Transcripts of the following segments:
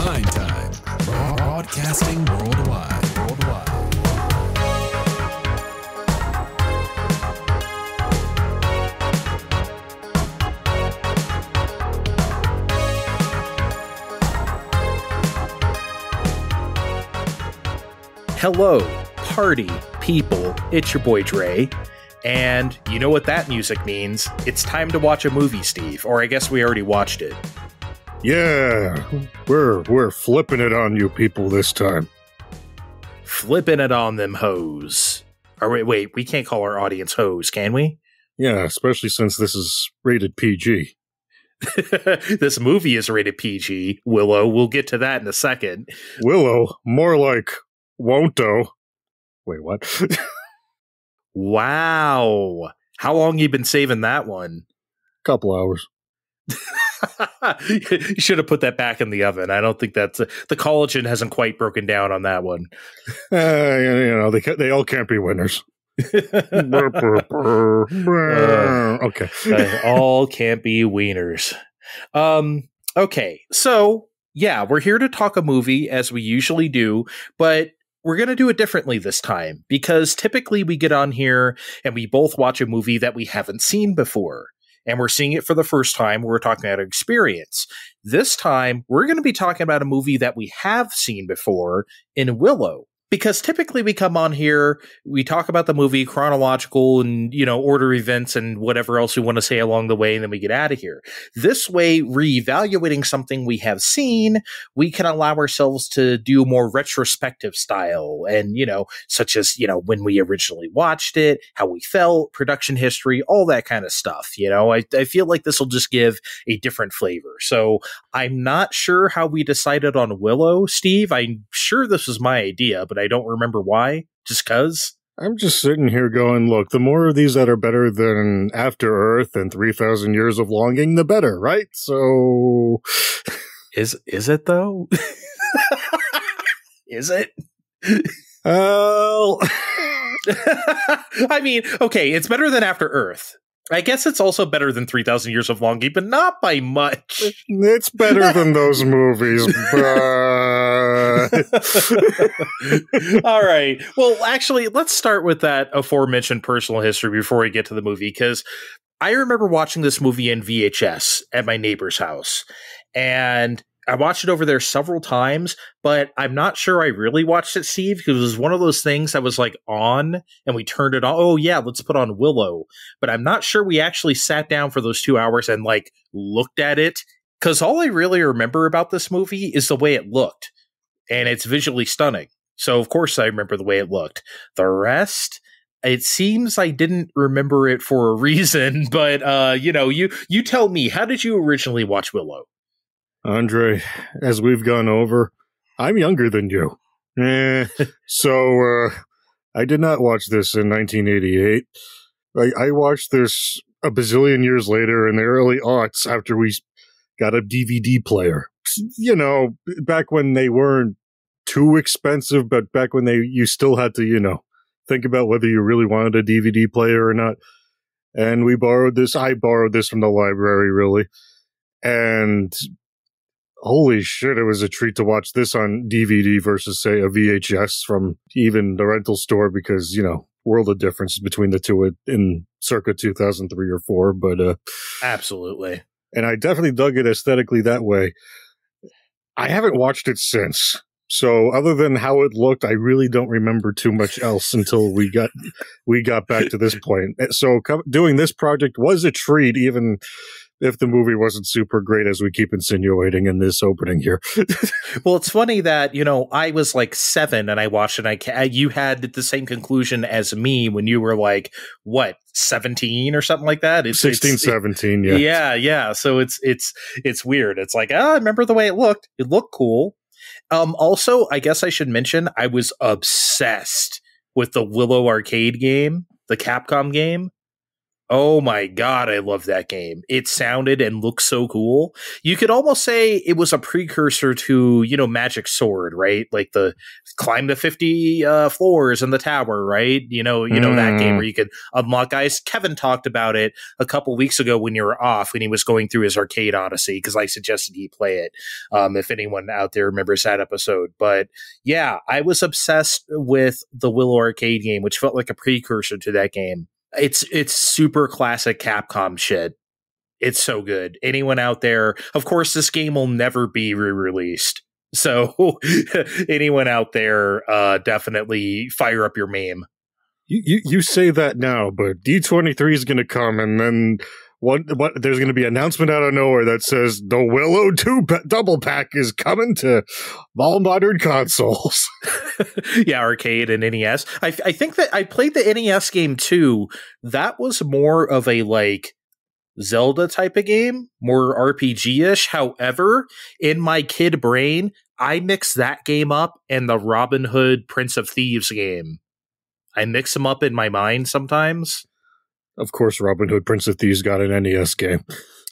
Grind Time, broadcasting worldwide. Hello, party people. It's your boy Dre. And you know what that music means. It's time to watch a movie, Steve. Or I guess we already watched it. Yeah, we're flipping it on you people this time. Flipping it on them hoes. Or wait, we can't call our audience hoes, can we? Yeah, especially since this is rated PG. This movie is rated PG, Willow. We'll get to that in a second. Willow, more like won'to. Wait, what? Wow. How long you been saving that one? Couple hours. You should have put that back in the oven. I don't think that's the collagen hasn't quite broken down on that one. They all can't be winners. Okay. All can't be wieners. Okay, so yeah, we're here to talk a movie as we usually do, but we're going to do it differently this time because typically we get on here and we both watch a movie that we haven't seen before. And we're seeing it for the first time. We're talking about experience. This time, we're going to be talking about a movie that we have seen before in Willow. Because typically we come on here, we talk about the movie, chronological and, order events and whatever else we want to say along the way, and then we get out of here. This way, reevaluating something we have seen, we can allow ourselves to do more retrospective style and, such as, when we originally watched it, how we felt, production history, all that kind of stuff. I feel like this will just give a different flavor. So I'm not sure how we decided on Willow, Steve. I'm sure this was my idea, but I don't remember why, just cuz. I'm just sitting here going, look, the more of these that are better than After Earth and 3,000 Years of Longing, the better, right? So... Is it, though? Is it? Well... I mean, okay, it's better than After Earth. I guess it's also better than 3,000 Years of Longing, but not by much. It's better than those movies, but... All right. Well, actually, let's start with that aforementioned personal history before we get to the movie, because I remember watching this movie in VHS at my neighbor's house, and I watched it over there several times, but I'm not sure I really watched it, Steve, because it was one of those things that was like on and we turned it on. Oh yeah, let's put on Willow. But I'm not sure we actually sat down for those 2 hours and like looked at it, because all I really remember about this movie is the way it looked, and it's visually stunning. So of course I remember the way it looked. The rest, it seems I didn't remember it for a reason, but you tell me, how did you originally watch Willow? Andre, as we've gone over, I'm younger than you. So I did not watch this in 1988. I watched this a bazillion years later in the early aughts after we got a DVD player. Back when they weren't too expensive, but back when you still had to, think about whether you really wanted a DVD player or not. And we borrowed this. I borrowed this from the library, really. And holy shit, it was a treat to watch this on DVD versus, say, a VHS from even the rental store because, world of difference between the two in circa 2003 or 4. But absolutely. And I definitely dug it aesthetically that way. I haven't watched it since. So other than how it looked, I really don't remember too much else until we got back to this point. So doing this project was a treat, even if the movie wasn't super great, as we keep insinuating in this opening here. Well, it's funny that, I was like 7 and I watched it. And you had the same conclusion as me when you were like, what, 17 or something like that? 17, yeah. Yeah. So it's weird. It's like, I remember the way it looked. It looked cool. Also, I guess I should mention, I was obsessed with the Willow arcade game, the Capcom game. Oh my god, I love that game. It sounded and looked so cool. You could almost say it was a precursor to, Magic Sword, right? Like the climb the 50 floors in the tower, right? That game where you could unlock guys. Kevin talked about it a couple weeks ago when you were off, when he was going through his arcade odyssey, because I suggested he play it, if anyone out there remembers that episode. But yeah, I was obsessed with the Willow arcade game, which felt like a precursor to that game. It's super classic Capcom shit. It's so good. Anyone out there, of course, this game will never be re-released. So anyone out there, definitely fire up your MAME. You say that now, but D23 is going to come, and then there's going to be an announcement out of nowhere that says the Willow 2 double pack is coming to all modern consoles. Yeah, arcade and NES. I think that I played the NES game too. That was more of a like Zelda type of game, more RPG-ish. However, in my kid brain, I mix that game up and the Robin Hood Prince of Thieves game. I mix them up in my mind sometimes. Of course, Robin Hood Prince of Thieves got an NES game.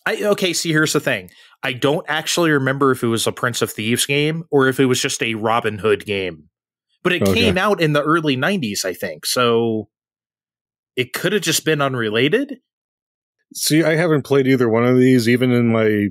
See, here's the thing. I don't actually remember if it was a Prince of Thieves game or if it was just a Robin Hood game. But it came out in the early 90s, I think. So it could have just been unrelated. See, I haven't played either one of these, even in my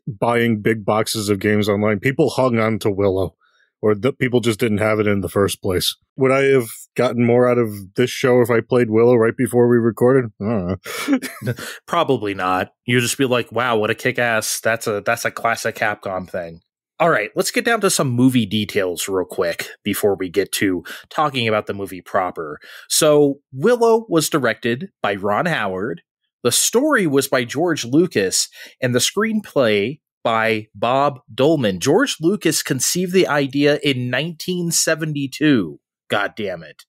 buying big boxes of games online. People hung on to Willow, or people just didn't have it in the first place. Would I have gotten more out of this show if I played Willow right before we recorded? I don't know. Probably not. You just be like, wow, what a kick-ass. That's a classic Capcom thing. All right, let's get down to some movie details real quick before we get to talking about the movie proper. So, Willow was directed by Ron Howard. The story was by George Lucas, and the screenplay by Bob Dolman. George Lucas conceived the idea in 1972. God damn it.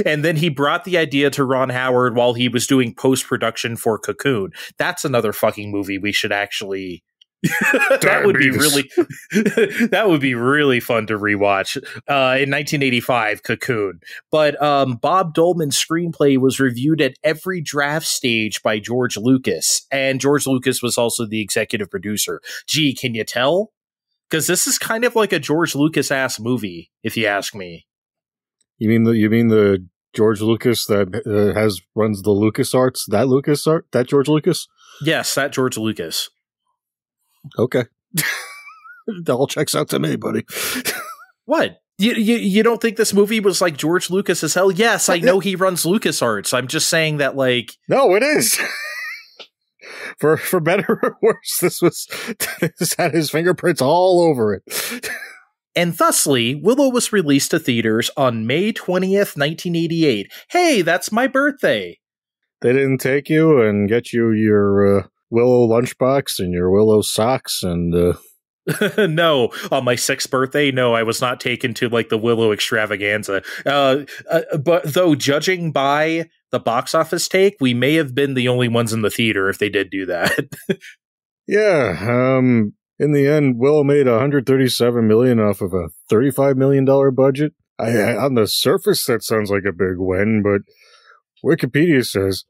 And then he brought the idea to Ron Howard while he was doing post-production for Cocoon. That's another fucking movie we should actually... that would be really fun to rewatch. In 1985, Cocoon. But Bob Dolman's screenplay was reviewed at every draft stage by George Lucas, and George Lucas was also the executive producer. Gee, can you tell? Because this is kind of like a George Lucas ass movie, if you ask me. You mean the George Lucas that runs the LucasArts? That George Lucas? Yes, that George Lucas. Okay. It all checks out to me, buddy. What? You don't think this movie was like George Lucas as hell? Yes, I know he runs LucasArts. I'm just saying that, like... No, it is. For better or worse, this had his fingerprints all over it. And thusly, Willow was released to theaters on May 20th, 1988. Hey, that's my birthday. They didn't take you and get you your... Willow lunchbox and your Willow socks and No, on my 6th birthday, no, I was not taken to like the Willow extravaganza. But though, judging by the box office take, we may have been the only ones in the theater if they did do that. Yeah, in the end, Willow made $137 million off of a $35 million budget. On the surface, that sounds like a big win, but Wikipedia says,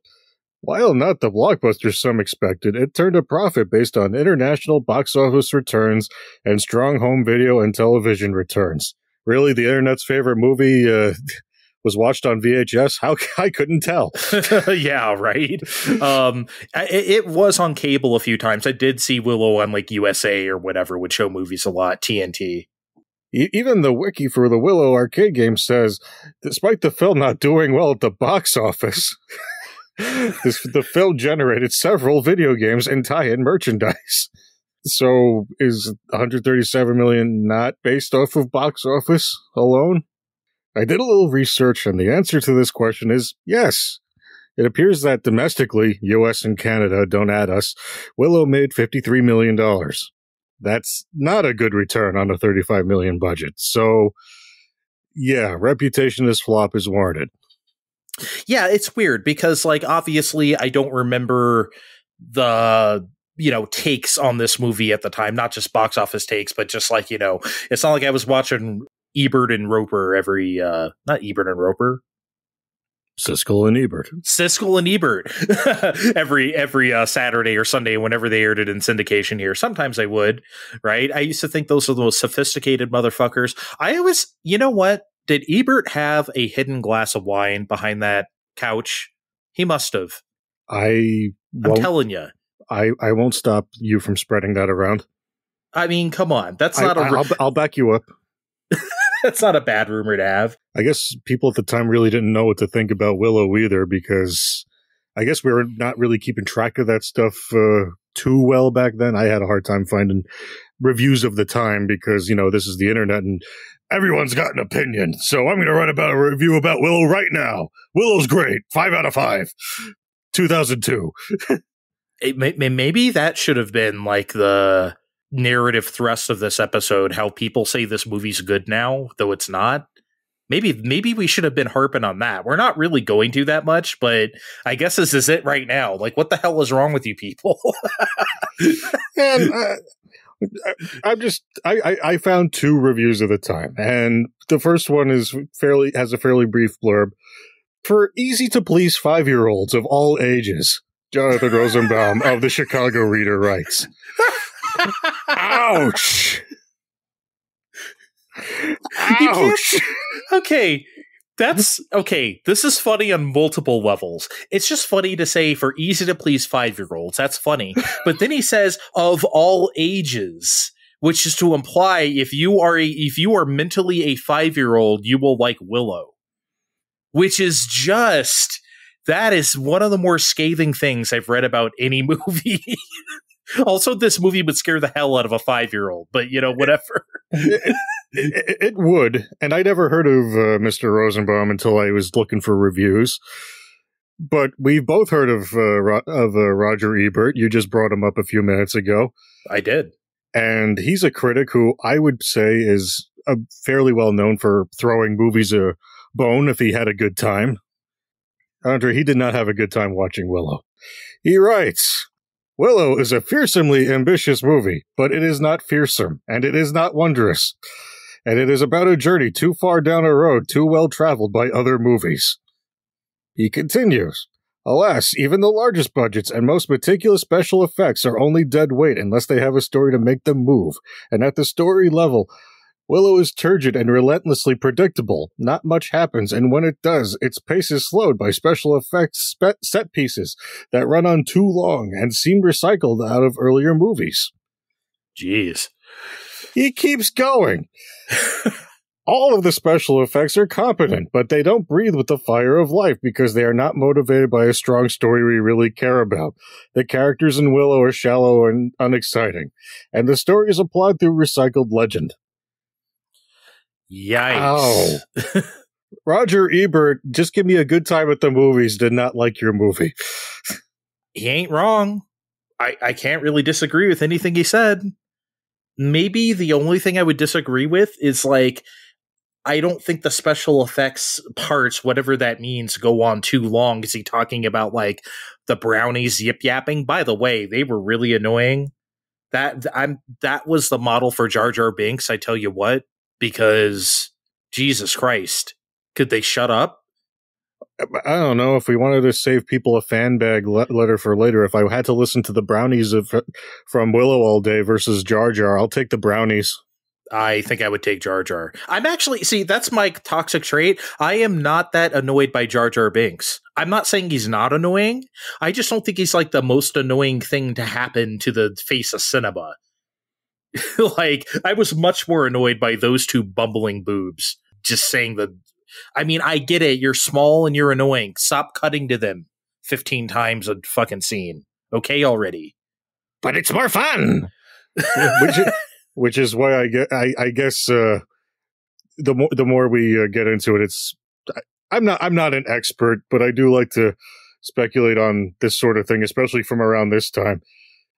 while not the blockbuster some expected, it turned a profit based on international box office returns and strong home video and television returns. Really, the internet's favorite movie was watched on VHS? How I couldn't tell. Yeah, right. It was on cable a few times. I did see Willow on like USA or whatever would show movies a lot. TNT. Even the wiki for the Willow arcade game says, despite the film not doing well at the box office. The film generated several video games and tie-in merchandise. So is 137 million not based off of box office alone? I did a little research, and the answer to this question is yes. It appears that domestically, US and Canada, don't add us, Willow made $53 million. That's not a good return on a $35 million budget. So, yeah, reputation as flop is warranted. Yeah, it's weird because, like, obviously I don't remember the, takes on this movie at the time, not just box office takes, but just like, it's not like I was watching Ebert and Roper not Ebert and Roper. Siskel and Ebert. Siskel and Ebert every Saturday or Sunday whenever they aired it in syndication here. Sometimes I would, right? I used to think those are the most sophisticated motherfuckers. I always, you know what? Did Ebert have a hidden glass of wine behind that couch? He must have. I'm telling you. I won't stop you from spreading that around. I mean, come on. That's not I'll back you up. That's not a bad rumor to have. I guess people at the time really didn't know what to think about Willow either, because I guess we were not really keeping track of that stuff too well back then. I had a hard time finding reviews of the time because, you know, this is the internet and everyone's got an opinion. So I'm going to write about a review about Willow right now. Willow's great. 5 out of 5. 2002. Maybe that should have been like the narrative thrust of this episode, how people say this movie's good now, though it's not. Maybe we should have been harping on that. We're not really going to that much, but I guess this is it right now. Like, what the hell is wrong with you people? And I found 2 reviews at the time, and the first one has a fairly brief blurb. For easy to please 5-year-olds of all ages, Jonathan Rosenbaum of the Chicago Reader writes. Ouch! Ouch! Okay, this is funny on multiple levels. It's just funny to say for easy to please 5-year-olds. That's funny. But then he says of all ages, which is to imply if you are mentally a 5-year-old, you will like Willow. Which is that is one of the more scathing things I've read about any movie. Also, this movie would scare the hell out of a 5-year-old, but, you know, whatever. It would, and I never heard of Mr. Rosenbaum until I was looking for reviews. But we've both heard of Roger Ebert. You just brought him up a few minutes ago. I did. And he's a critic who I would say is fairly well known for throwing movies a bone if he had a good time. Andre, he did not have a good time watching Willow. He writes, Willow is a fearsomely ambitious movie, but it is not fearsome, and it is not wondrous. And it is about a journey too far down a road too well traveled by other movies. He continues, alas, even the largest budgets and most meticulous special effects are only dead weight unless they have a story to make them move. And at the story level, Willow is turgid and relentlessly predictable. Not much happens, and when it does, its pace is slowed by special effects set pieces that run on too long and seem recycled out of earlier movies. Jeez. He keeps going. All of the special effects are competent, but they don't breathe with the fire of life because they are not motivated by a strong story we really care about. The characters in Willow are shallow and unexciting, and the story is applied through recycled legend. Yikes. Ow. Roger Ebert, just give me a good time at the movies, did not like your movie. He ain't wrong. I can't really disagree with anything he said. Maybe the only thing I would disagree with is, like, I don't think the special effects parts, whatever that means, go on too long. Is he talking about, like, the brownies yip-yapping? By the way, they were really annoying. That was the model for Jar Jar Binks, I tell you what. Because, Jesus Christ, could they shut up? I don't know. If we wanted to save people a fan bag letter for later, if I had to listen to the brownies from Willow all day versus Jar Jar, I'll take the brownies. I think I would take Jar Jar. That's my toxic trait. I am not that annoyed by Jar Jar Binks. I'm not saying he's not annoying. I just don't think he's like the most annoying thing to happen to the face of cinema. Like, I was much more annoyed by those two bumbling boobs. Just saying that. I mean, I get it. You're small and you're annoying. Stop cutting to them 15 times a fucking scene. Okay, already. But it's more fun. which is why I guess the more we get into it, I'm not an expert, but I do like to speculate on this sort of thing, especially from around this time.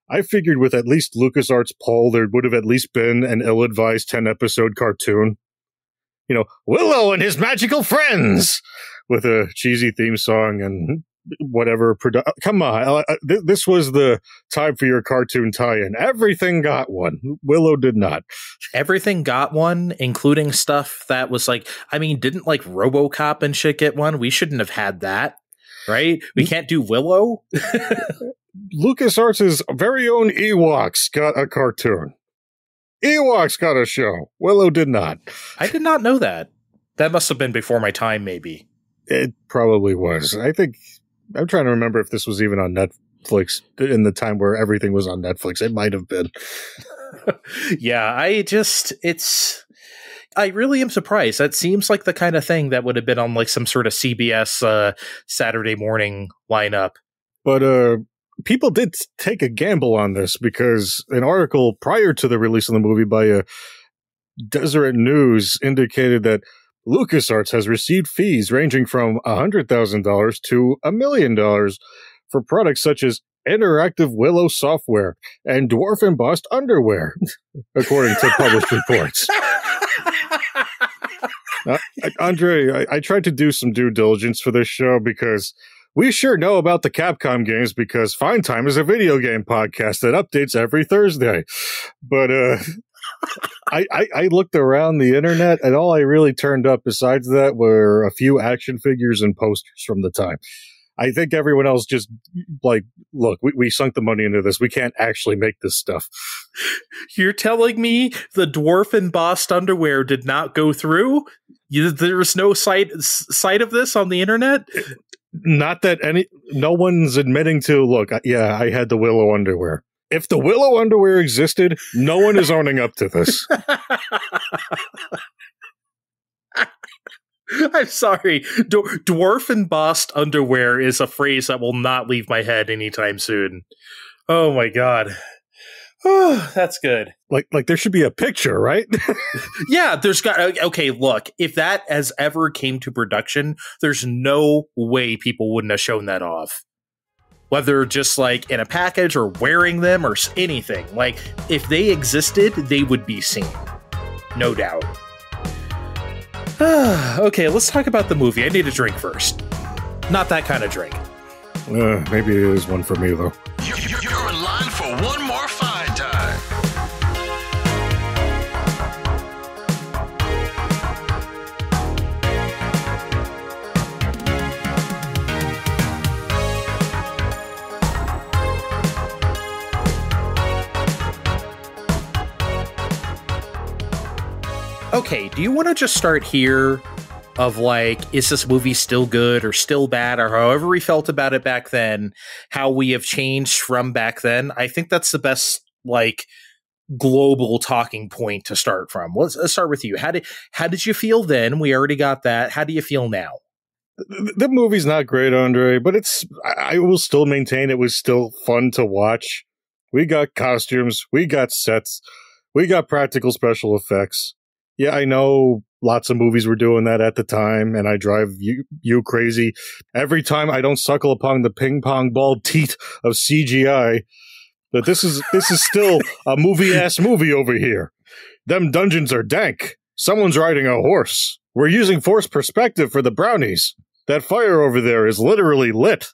I figured with at least LucasArts' pull, there would have at least been an ill-advised 10-episode cartoon. You know, Willow and his magical friends! With a cheesy theme song and whatever. Come on. This was the time for your cartoon tie-in. Everything got one. Willow did not. Everything got one, including stuff that was like, I mean, didn't like RoboCop and shit get one? We shouldn't have had that, right? We can't do Willow. LucasArts' very own Ewoks got a cartoon. Ewoks got a show. Willow did not. I did not know that. That must have been before my time, maybe. It probably was. I think, I'm trying to remember if this was even on Netflix in the time where everything was on Netflix. It might have been. Yeah, I really am surprised. That seems like the kind of thing that would have been on like some sort of CBS Saturday morning lineup. But people did take a gamble on this because an article prior to the release of the movie by Deseret News indicated that LucasArts has received fees ranging from $100,000 to $1 million for products such as interactive Willow software and dwarf embossed underwear, according to published reports. Andre, I tried to do some due diligence for this show because we sure know about the Capcom games because Fine Time is a video game podcast that updates every Thursday. But I looked around the internet, and all I really turned up besides that were a few action figures and posters from the time. I think everyone else just, like, look, we sunk the money into this. We can't actually make this stuff. You're telling me the dwarf embossed underwear did not go through? There was no site of this on the internet? Not that no one's admitting to, look, yeah, I had the Willow underwear. If the Willow underwear existed, no one is owning up to this. I'm sorry. Dwarf embossed underwear is a phrase that will not leave my head anytime soon. Oh my god. Oh, that's good. Like there should be a picture, right? Yeah, there's got. Okay, look, if that has ever came to production, there's no way people wouldn't have shown that off. Whether just like in a package or wearing them or anything. Like, if they existed, they would be seen. No doubt. Okay, let's talk about the movie. I need a drink first. Not that kind of drink. Maybe it is one for me, though. You're in line for one more fine time. Okay, do you want to just start here of like, is this movie still good or still bad, or however we felt about it back then, how we have changed from back then? I think that's the best like global talking point to start from. Let's start with you. How did you feel then? We already got that. How do you feel now? The movie's not great, Andre, but I will still maintain it was still fun to watch. We got costumes, we got sets, we got practical special effects. Yeah, I know lots of movies were doing that at the time, and I drive you crazy every time I don't suckle upon the ping pong ball teat of CGI. But this is still a movie-ass movie over here. Them dungeons are dank. Someone's riding a horse. We're using forced perspective for the brownies. That fire over there is literally lit.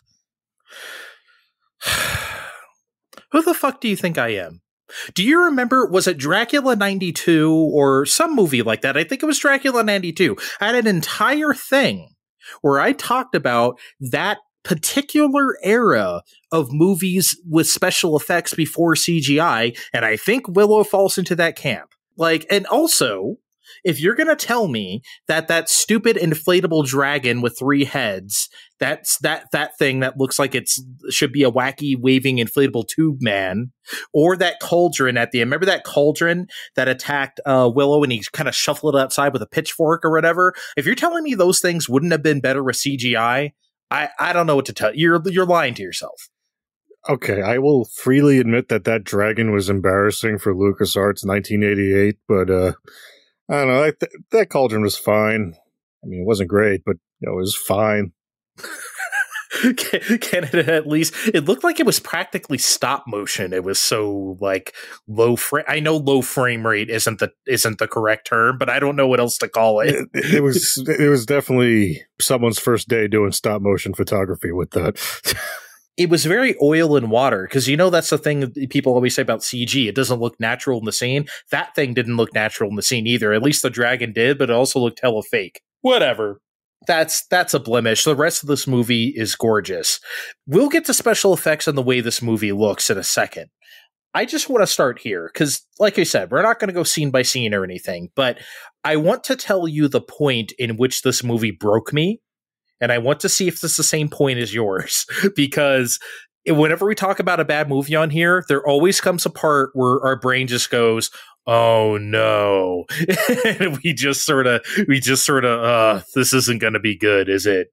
Who the fuck do you think I am? Do you remember, was it Dracula 92 or some movie like that? I think it was Dracula 92. I had an entire thing where I talked about that particular era of movies with special effects before CGI, and I think Willow falls into that camp. Like, and also, if you're going to tell me that stupid inflatable dragon with 3 heads, that's that thing that looks like should be a wacky waving inflatable tube man, or that cauldron at the end. Remember that cauldron that attacked Willow and he kind of shuffled it outside with a pitchfork or whatever? If you're telling me those things wouldn't have been better with CGI, I don't know what to tell you. You're lying to yourself. Okay, I will freely admit that dragon was embarrassing for LucasArts 1988, but I don't know. That cauldron was fine. I mean, it wasn't great, but it was fine. Can it at least? It looked like it was practically stop motion. It was so like low frame. I know low frame rate isn't the correct term, but I don't know what else to call it. It was definitely someone's first day doing stop motion photography with that. It was very oil and water, because that's the thing that people always say about CG. It doesn't look natural in the scene. That thing didn't look natural in the scene either. At least the dragon did, but it also looked hella fake. Whatever. That's a blemish. The rest of this movie is gorgeous. We'll get to special effects and the way this movie looks in a second. I just want to start here because, like I said, we're not going to go scene by scene or anything, but I want to tell you the point in which this movie broke me. And I want to see if this is the same point as yours, because whenever we talk about a bad movie on here, there always comes a part where our brain just goes, "Oh no." And we just sort of, this isn't going to be good, is it?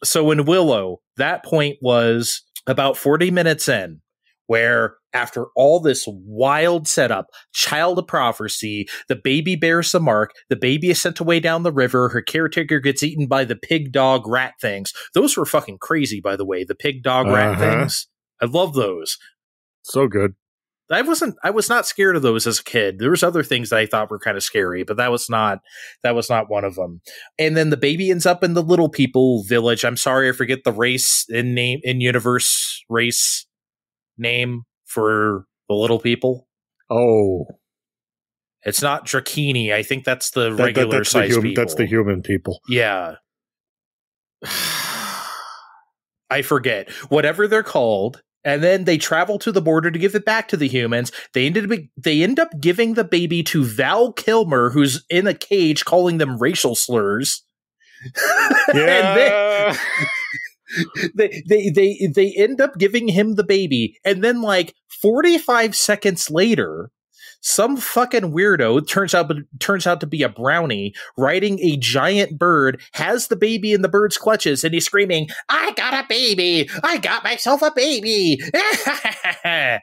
So in Willow, that point was about 40 minutes in, where after all this wild setup, child of prophecy, the baby bears the mark, the baby is sent away down the river, her caretaker gets eaten by the pig dog rat things. Those were fucking crazy, by the way, the pig dog rat things. I love those. So good. I was not scared of those as a kid. There was other things that I thought were kind of scary, but that was not one of them. And then the baby ends up in the little people village. I'm sorry, I forget the race in universe race name for the little people. Oh, it's not Drakini. I think that's the regular size people. That's the human people. Yeah. I forget. Whatever they're called. And then they travel to the border to give it back to the humans. They end up giving the baby to Val Kilmer, who's in a cage, calling them racial slurs. Yeah. They end up giving him the baby, and then like 45 seconds later, some fucking weirdo turns out to be a brownie riding a giant bird, has the baby in the bird's clutches, and he's screaming, "I got a baby! I got myself a baby!" And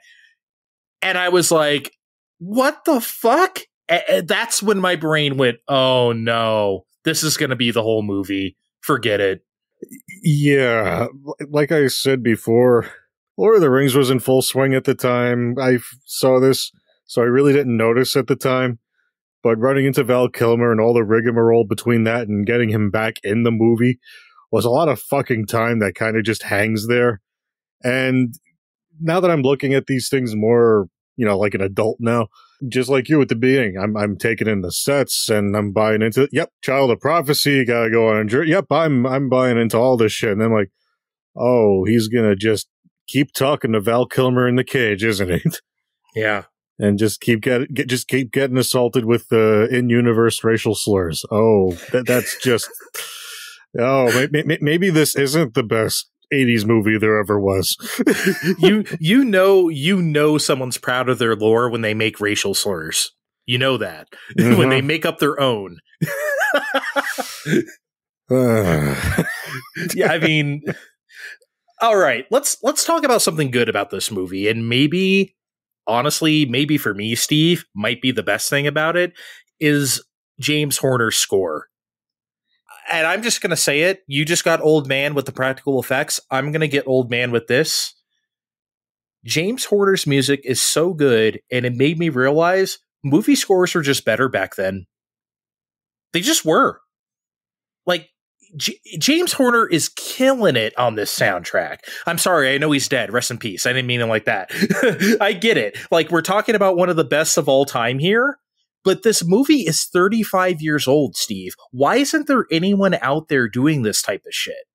I was like, what the fuck? That's when my brain went, oh no, this is going to be the whole movie. Forget it. Yeah, like I said before, Lord of the Rings was in full swing at the time. I saw this, so I really didn't notice at the time. But running into Val Kilmer and all the rigmarole between that and getting him back in the movie was a lot of fucking time that kind of just hangs there. And now that I'm looking at these things more, like an adult now, just like you at the beginning, I'm taking in the sets and I'm buying into, yep, Child of Prophecy, gotta go on a journey. Yep, I'm buying into all this shit. And then like, oh, he's gonna just keep talking to Val Kilmer in the cage, isn't he? Yeah. And just keep getting assaulted with in-universe racial slurs. Oh, that's just, oh, maybe this isn't the best 80s movie there ever was. you know someone's proud of their lore when they make racial slurs. You know that. Mm-hmm. When they make up their own. Yeah, I mean, all right, let's talk about something good about this movie. And maybe, honestly, maybe for me, Steve, might be the best thing about it is James Horner's score. And I'm just going to say it. You just got old man with the practical effects. I'm going to get old man with this. James Horner's music is so good, and it made me realize movie scores were just better back then. They just were. Like, James Horner is killing it on this soundtrack. I'm sorry, I know he's dead. Rest in peace. I didn't mean it like that. I get it. Like, we're talking about one of the best of all time here. But this movie is 35 years old, Steve. Why isn't there anyone out there doing this type of shit?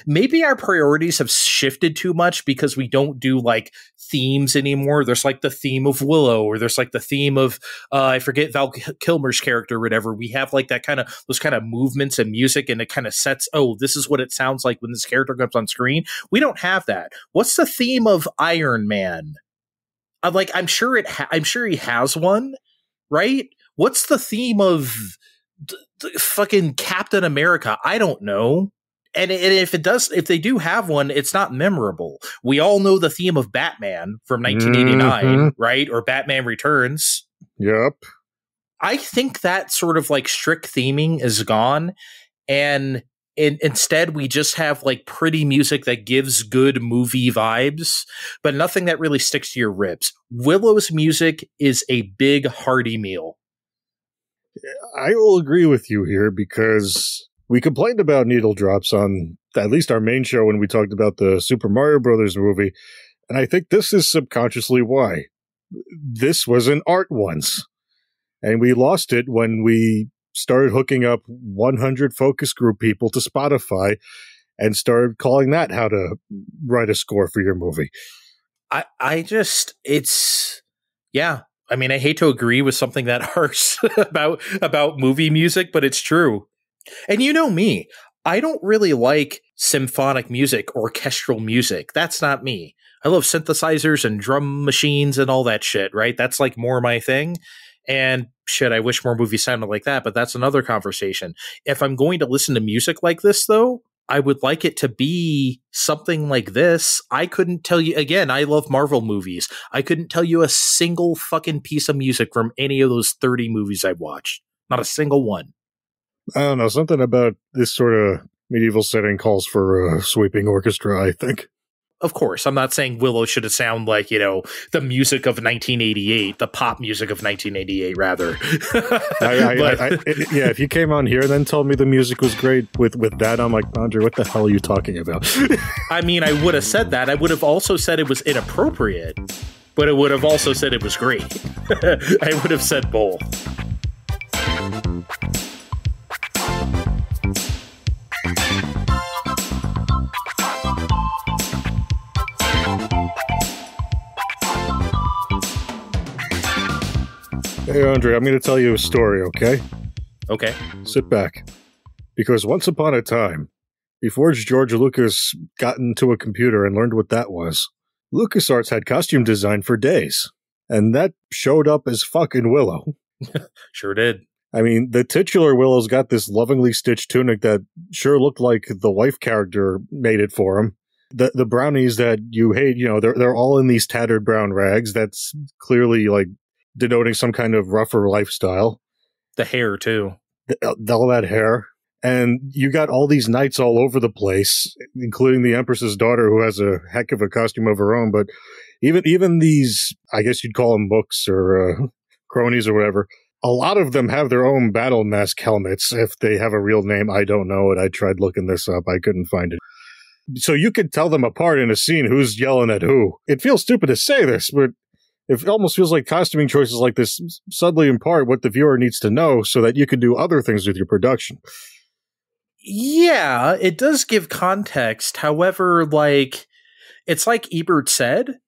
Maybe our priorities have shifted too much because we don't do like themes anymore. There's like the theme of Willow, or there's like the theme of, I forget Val Kilmer's character or whatever. We have like that kind of, those kind of movements and music, and it kind of sets, oh, this is what it sounds like when this character comes on screen. We don't have that. What's the theme of Iron Man? I'm sure he has one. Right? What's the theme of fucking Captain America? I don't know. And if they do have one, it's not memorable. We all know the theme of Batman from 1989, right? Or Batman Returns. Yep. I think that sort of like strict theming is gone. And instead we just have like pretty music that gives good movie vibes, but nothing that really sticks to your ribs. Willow's music is a big hearty meal. I will agree with you here because we complained about needle drops on at least our main show when we talked about the Super Mario Brothers movie, and I think this is subconsciously why. This was an art once, and we lost it when we started hooking up 100 focus group people to Spotify and started calling that how to write a score for your movie. Yeah. I mean, I hate to agree with something that harsh about movie music, but it's true. And you know me, I don't really like symphonic music, orchestral music. That's not me. I love synthesizers and drum machines and all that shit, right? That's like more my thing. And shit, I wish more movies sounded like that, but that's another conversation. If I'm going to listen to music like this, though, I would like it to be something like this. I couldn't tell you, again, I love Marvel movies. I couldn't tell you a single fucking piece of music from any of those 30 movies I've watched. Not a single one. I don't know, something about this sort of medieval setting calls for a sweeping orchestra, I think. Of course, I'm not saying Willow should sound like, you know, the music of 1988, the pop music of 1988, rather. Yeah, if you came on here and then told me the music was great with that, I'm like, Andre, what the hell are you talking about? I mean, I would have said that. I would have also said it was inappropriate, but I would have also said it was great. I would have said both. Hey, Andre, I'm going to tell you a story, okay? Okay. Sit back. Because once upon a time, before George Lucas got into a computer and learned what that was, LucasArts had costume design for days. And that showed up as fucking Willow. Sure did. I mean, the titular Willow's got this lovingly stitched tunic that sure looked like the wife character made it for him. The brownies that you hate, you know, they're all in these tattered brown rags. That's clearly like denoting some kind of rougher lifestyle. The hair, too. All that hair. And you got all these knights all over the place, including the Empress's daughter, who has a heck of a costume of her own. But even these, I guess you'd call them books or cronies or whatever, a lot of them have their own battle mask helmets. If they have a real name, I don't know it. I tried looking this up. I couldn't find it. So you could tell them apart in a scene who's yelling at who. It feels stupid to say this, but it almost feels like costuming choices like this subtly impart what the viewer needs to know so that you can do other things with your production. Yeah, it does give context. However, like, it's like Ebert said,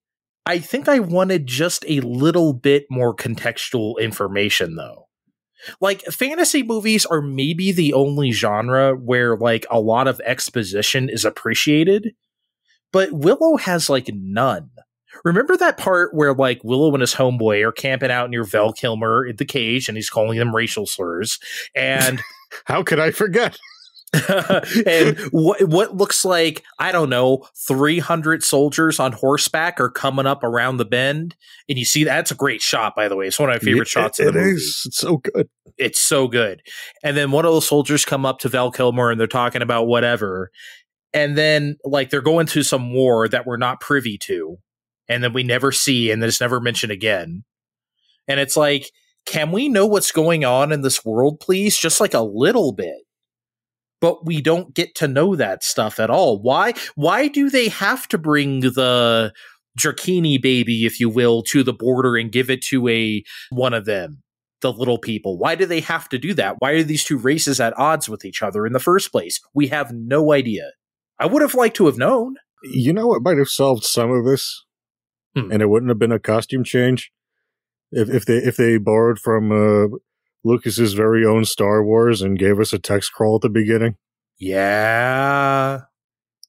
I think I wanted just a little bit more contextual information, though. Like, fantasy movies are maybe the only genre where, like, a lot of exposition is appreciated, but Willow has, like, none. Remember that part where, like, Willow and his homeboy are camping out near Val Kilmer in the cage, and he's calling them racial slurs, and... How could I forget? And what looks like, I don't know, 300 soldiers on horseback are coming up around the bend, and you see that's a great shot, by the way. It's one of my favorite shots of the movie. It's so good. It's so good. And then one of those soldiers come up to Val Kilmer, and they're talking about whatever, and then, like, they're going to some war that we're not privy to, and then we never see, and it's never mentioned again. And it's like, can we know what's going on in this world, please? Just like a little bit. But we don't get to know that stuff at all. Why do they have to bring the Drakini baby, if you will, to the border and give it to one of them, the little people? Why do they have to do that? Why are these two races at odds with each other in the first place? We have no idea. I would have liked to have known. You know what might have solved some of this? And it wouldn't have been a costume change? If they borrowed from Lucas's very own Star Wars and gave us a text crawl at the beginning. Yeah.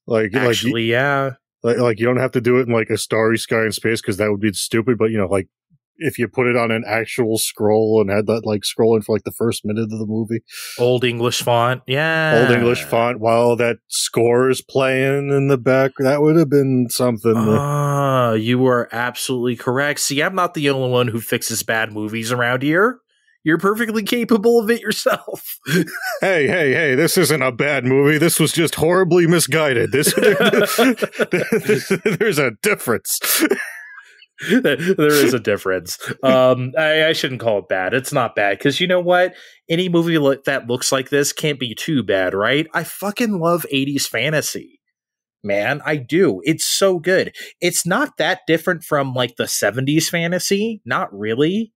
Actually, yeah. Like you don't have to do it in like a starry sky in space because that would be stupid. But, you know, like if you put it on an actual scroll and had that like scrolling for like the first minute of the movie. Old English font. Yeah. Old English font while that score is playing in the back. That would have been something. You are absolutely correct. See, I'm not the only one who fixes bad movies around here. You're perfectly capable of it yourself. Hey, this isn't a bad movie. This was just horribly misguided. There's a difference. There is a difference. I shouldn't call it bad. It's not bad. Because you know what? Any movie that looks like this can't be too bad, right? I fucking love 80s fantasy. Man, I do. It's so good. It's not that different from like the 70s fantasy. Not really.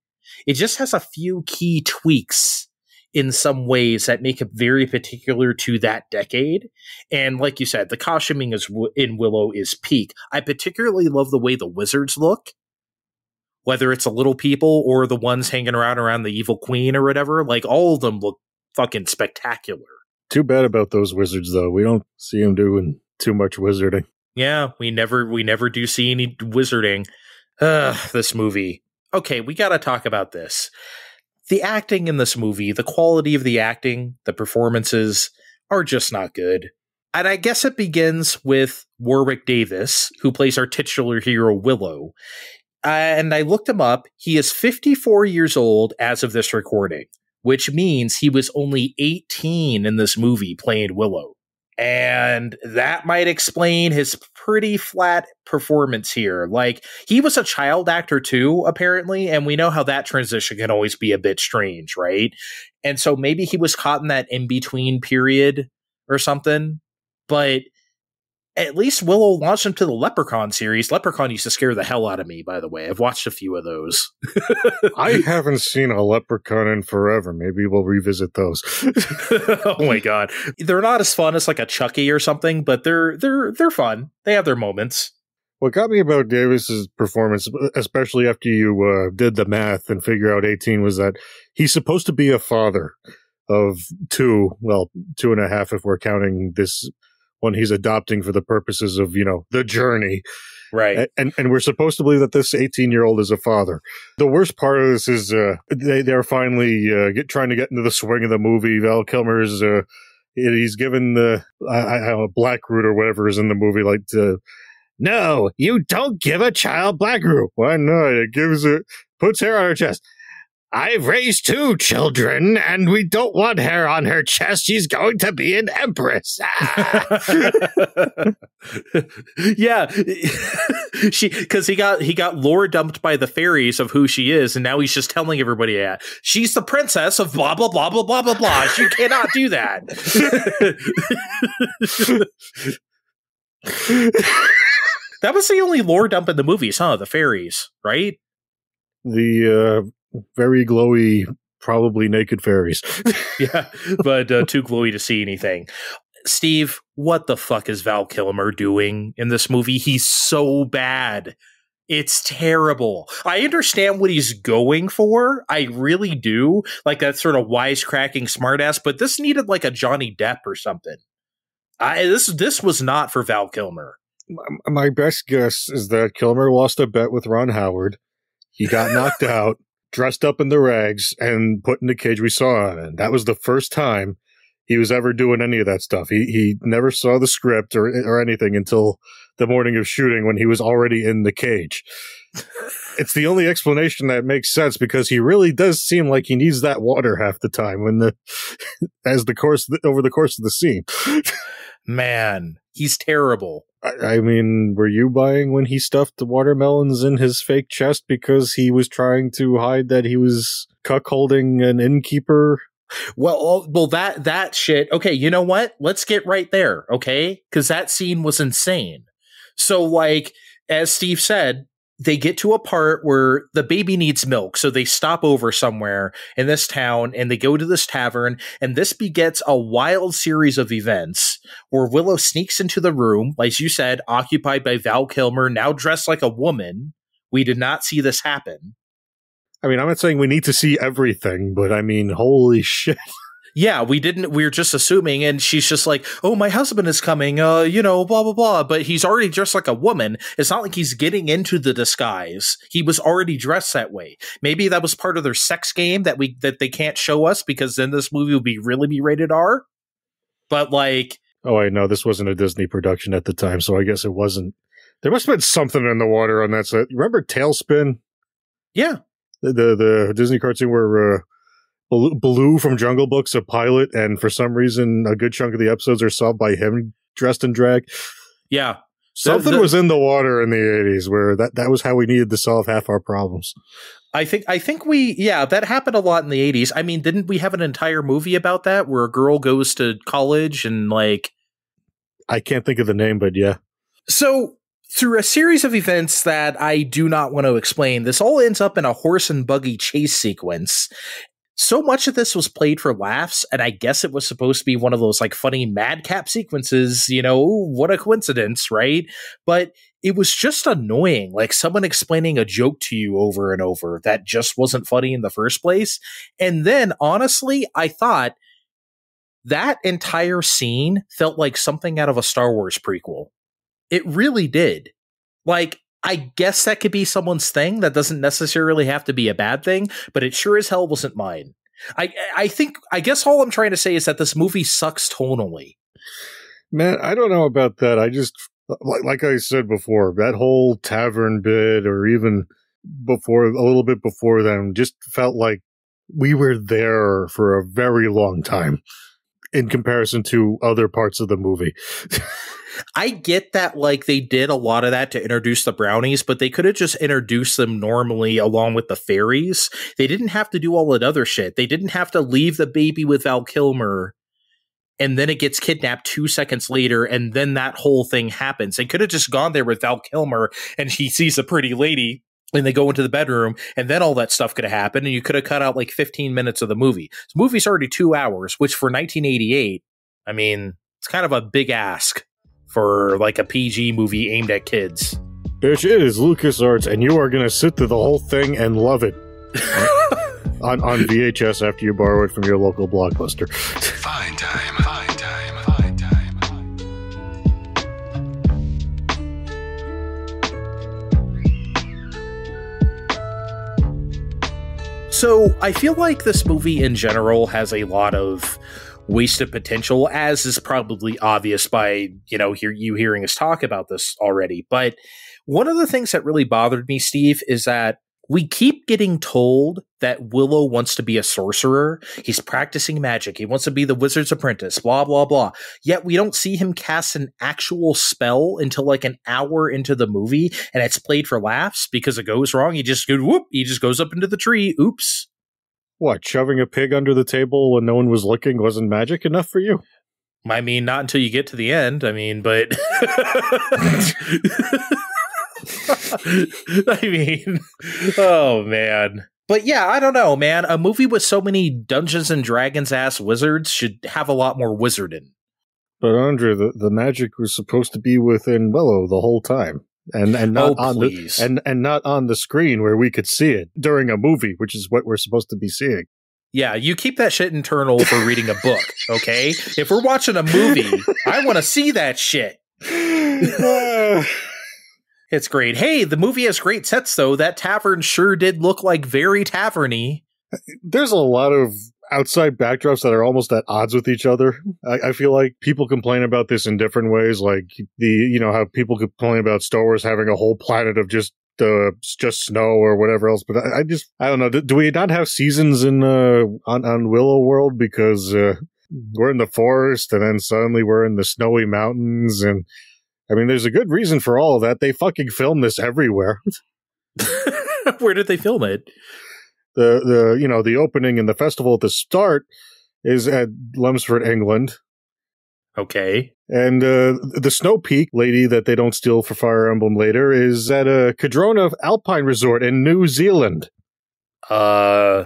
It just has a few key tweaks in some ways that make it very particular to that decade. And like you said, the costuming in Willow is peak. I particularly love the way the wizards look, whether it's the little people or the ones hanging around the evil queen or whatever. Like, all of them look fucking spectacular. Too bad about those wizards, though. We don't see them doing too much wizarding. Yeah, we never do see any wizarding. This movie. Okay, we got to talk about this. The acting in this movie, the quality of the acting, the performances are just not good. And I guess it begins with Warwick Davis, who plays our titular hero, Willow. And I looked him up. He is 54 years old as of this recording, which means he was only 18 in this movie playing Willow. And that might explain his pretty flat performance here. Like, he was a child actor too, apparently, and we know how that transition can always be a bit strange, right? And so maybe he was caught in that in-between period or something. But at least Willow launched him to the Leprechaun series. Leprechaun used to scare the hell out of me, by the way. I've watched a few of those. I haven't seen a Leprechaun in forever. Maybe we'll revisit those. Oh my god. They're not as fun as like a Chucky or something, but they're fun. They have their moments. What got me about Davis's performance, especially after you did the math and figure out 18, was that he's supposed to be a father of 2.5 if we're counting this one he's adopting for the purposes of, the journey. Right. And we're supposed to believe that this 18-year-old is a father. The worst part of this is they're finally trying to get into the swing of the movie. Val Kilmer's, he's given the black root or whatever is in the movie, like, no, you don't give a child black root. Why not? Puts hair on her chest. I've raised 2 children, and we don't want hair on her chest. She's going to be an empress. Yeah, because he got lore dumped by the fairies of who she is, and now he's just telling everybody that she's the princess of blah blah blah blah blah blah blah. You cannot do that. That was the only lore dump in the movies, huh? The fairies, right? The very glowy, probably naked fairies. Yeah, but too glowy to see anything. Steve, what the fuck is Val Kilmer doing in this movie? He's so bad. It's terrible. I understand what he's going for. I really do. Like that sort of wisecracking smartass, but this needed like a Johnny Depp or something. This was not for Val Kilmer. My best guess is that Kilmer lost a bet with Ron Howard. He got knocked out, dressed up in the rags, and put in the cage we saw him in. That was the first time he was ever doing any of that stuff. He never saw the script or anything until the morning of shooting when he was already in the cage. It's the only explanation that makes sense because he really does seem like he needs that water half the time over the course of the scene. Man, he's terrible. I mean, were you buying when he stuffed the watermelons in his fake chest because he was trying to hide that he was cuckolding an innkeeper? Well, that shit. Okay, you know what? Let's get right there, okay? Because that scene was insane. So, like, as Steve said, they get to a part where the baby needs milk, so they stop over somewhere in this town, and they go to this tavern, and this begets a wild series of events where Willow sneaks into the room, like you said, occupied by Val Kilmer, now dressed like a woman. We did not see this happen. I mean, I'm not saying we need to see everything, but I mean, holy shit. Yeah, we didn't. We were just assuming, and she's just like, "Oh, my husband is coming." Blah blah blah. But he's already dressed like a woman. It's not like he's getting into the disguise. He was already dressed that way. Maybe that was part of their sex game that they can't show us because then this movie would really be rated R. But like, oh, I know this wasn't a Disney production at the time, so I guess it wasn't. There must have been something in the water on that set. Remember Tailspin? Yeah. The Disney cartoon where Baloo from Jungle Book's a pilot, and for some reason, a good chunk of the episodes are solved by him dressed in drag. Yeah. Something was in the water in the 80s where that was how we needed to solve half our problems. I think that happened a lot in the 80s. I mean, didn't we have an entire movie about that where a girl goes to college and like... I can't think of the name, but yeah. So through a series of events that I do not want to explain, this all ends up in a horse and buggy chase sequence. So much of this was played for laughs, and I guess it was supposed to be one of those like funny madcap sequences, you know, what a coincidence, right? But it was just annoying, like someone explaining a joke to you over and over that just wasn't funny in the first place. And then, honestly, I thought that entire scene felt like something out of a Star Wars prequel. It really did. Like, I guess that could be someone's thing. That doesn't necessarily have to be a bad thing, but it sure as hell wasn't mine. I guess all I'm trying to say is that this movie sucks tonally. Man, I don't know about that. I just, like I said before, that whole tavern bit, or even before, a little bit before them, just felt like we were there for a very long time in comparison to other parts of the movie. I get that, like, they did a lot of that to introduce the brownies, but they could have just introduced them normally along with the fairies. They didn't have to do all that other shit. They didn't have to leave the baby with Val Kilmer, and then it gets kidnapped 2 seconds later, and then that whole thing happens. They could have just gone there with Val Kilmer, and he sees a pretty lady, and they go into the bedroom, and then all that stuff could have happened, and you could have cut out, like, 15 minutes of the movie. The movie's already 2 hours, which for 1988, I mean, it's kind of a big ask for like a PG movie aimed at kids. Bitch, it is LucasArts, and you are going to sit through the whole thing and love it. on VHS after you borrow it from your local Blockbuster. Fine time, fine time, fine time. So I feel like this movie in general has a lot of wasted potential, as is probably obvious by, you know, hearing us talk about this already. But one of the things that really bothered me, Steve, is that we keep getting told that Willow wants to be a sorcerer. He's practicing magic. He wants to be the wizard's apprentice, blah, blah, blah. Yet we don't see him cast an actual spell until like an hour into the movie, and it's played for laughs because it goes wrong. He just goes up into the tree. Oops. What, shoving a pig under the table when no one was looking wasn't magic enough for you? I mean, not until you get to the end. I mean, but... I mean, oh, man. But yeah, I don't know, man. A movie with so many Dungeons and Dragons ass wizards should have a lot more wizarding. But Andre, the magic was supposed to be within Willow the whole time. And not not on the screen where we could see it during a movie, which is what we're supposed to be seeing. Yeah, you keep that shit internal for reading a book, okay? If we're watching a movie, I want to see that shit. It's great. Hey, the movie has great sets, though. That tavern sure did look like very taverny. There's a lot of outside backdrops that are almost at odds with each other. I feel like people complain about this in different ways, like how people complain about Star Wars having a whole planet of just snow or whatever else. But I don't know. Do we not have seasons in on Willow World because we're in the forest and then suddenly we're in the snowy mountains? And I mean, there's a good reason for all of that. They fucking film this everywhere. Where did they film it? The opening and the festival at the start is at Lumsford, England. Okay. And the Snow Peak lady that they don't steal for Fire Emblem later is at a Cadrona Alpine Resort in New Zealand. Yeah.